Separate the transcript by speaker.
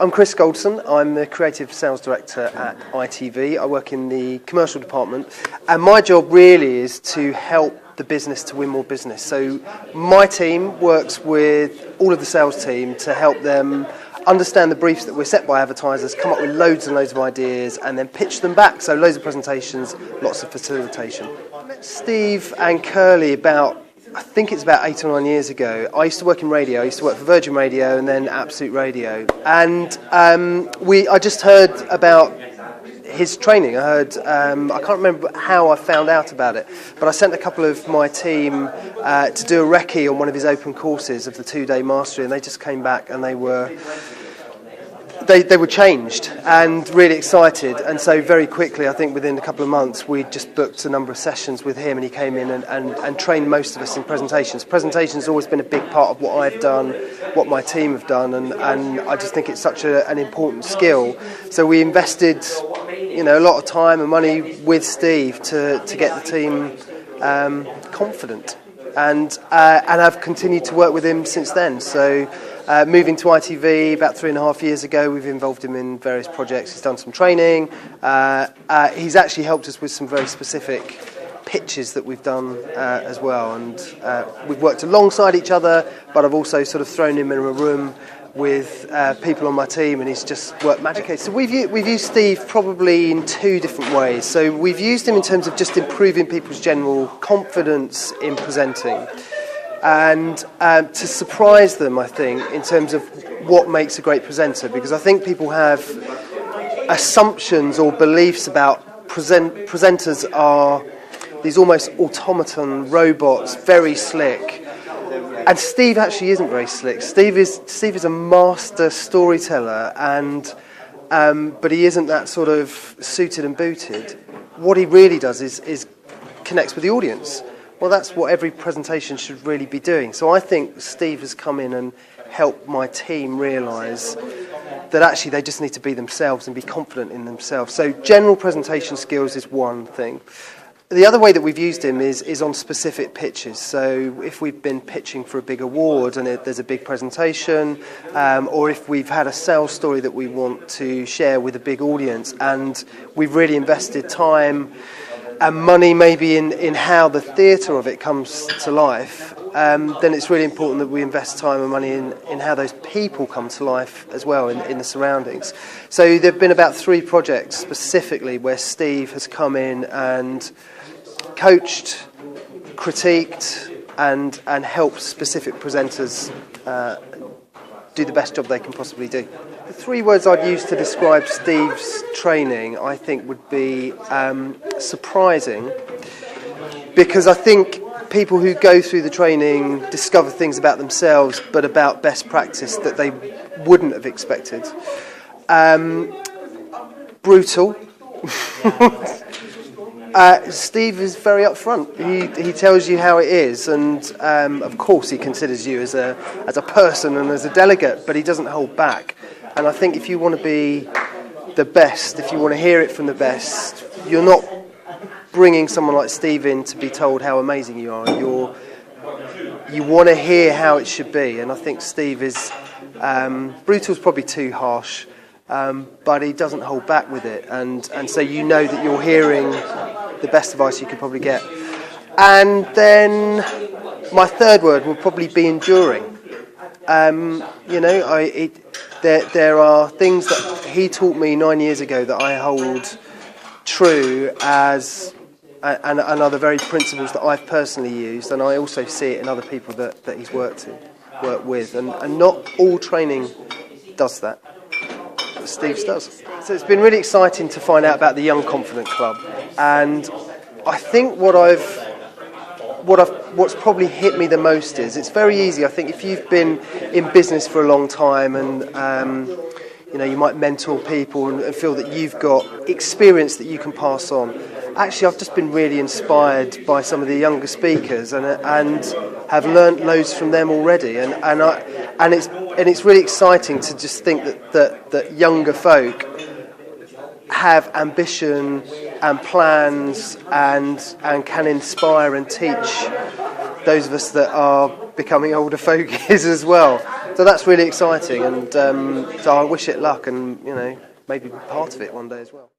Speaker 1: I'm Chris Goldson. I'm the Creative Sales Director at ITV. I work in the commercial department, and my job really is to help the business to win more business. So my team works with all of the sales team to help them understand the briefs that we're set by advertisers, come up with loads and loads of ideas, and then pitch them back. So loads of presentations, lots of facilitation. I met Steve and Curly I think it's about 8 or 9 years ago. I used to work in radio. I used to work for Virgin Radio and then Absolute Radio. And I just heard about his training. I heard, I can't remember how I found out about it, but I sent a couple of my team to do a recce on one of his open courses of the 2-day mastery, and they just came back and they were changed and really excited. And so very quickly, I think within a couple of months, we just booked a number of sessions with him, and he came in and trained most of us in presentations. Presentations has always been a big part of what I've done, what my team have done, and I just think it's such an important skill. So we invested a lot of time and money with Steve to get the team confident, and I've continued to work with him since then. So moving to ITV about 3.5 years ago, we've involved him in various projects. He's done some training. He's actually helped us with some very specific pitches that we've done as well, and we've worked alongside each other, but I've also sort of thrown him in a room with people on my team, and he's just worked magically. So we've used Steve probably in 2 different ways. So we've used him in terms of just improving people's general confidence in presenting, and to surprise them, I think, in terms of what makes a great presenter, because I think people have assumptions or beliefs about presenters are these almost automaton robots, very slick. And Steve actually isn't very slick. Steve is a master storyteller, but he isn't that sort of suited and booted. What he really does is connects with the audience. Well, that's what every presentation should really be doing. So I think Steve has come in and helped my team realise that actually they just need to be themselves and be confident in themselves. So general presentation skills is one thing. The other way that we've used him is on specific pitches. So if we've been pitching for a big award and there's a big presentation, or if we've had a sales story that we want to share with a big audience, and we've really invested time and money maybe in how the theatre of it comes to life, then it's really important that we invest time and money in how those people come to life as well in the surroundings. So there have been about 3 projects specifically where Steve has come in and coached, critiqued, and helped specific presenters do the best job they can possibly do. The 3 words I'd use to describe Steve's training, I think, would be surprising, because I think people who go through the training discover things about themselves, but about best practice that they wouldn't have expected. Brutal. Steve is very upfront. He tells you how it is, and of course he considers you as a person and as a delegate, but he doesn't hold back. And I think if you want to be the best, if you want to hear it from the best, you're not bringing someone like Steve in to be told how amazing you are. You want to hear how it should be, and I think Steve is brutal's probably too harsh, but he doesn't hold back with it, and so you know that you're hearing the best advice you could probably get. And then my 3rd word will probably be enduring. There are things that he taught me 9 years ago that I hold true as and other very principles that I've personally used, and I also see it in other people that he's worked with, and not all training does that. But Steve's does. So it's been really exciting to find out about the Young Confident Club, and I think what's probably hit me the most is it's very easy. I think if you've been in business for a long time and you might mentor people and feel that you've got experience that you can pass on. Actually, I've just been really inspired by some of the younger speakers and have learnt loads from them already. And it's really exciting to just think that younger folk have ambition and plans and can inspire and teach those of us that are becoming older fogies as well. So that's really exciting, and so I wish it luck, and maybe be part of it one day as well.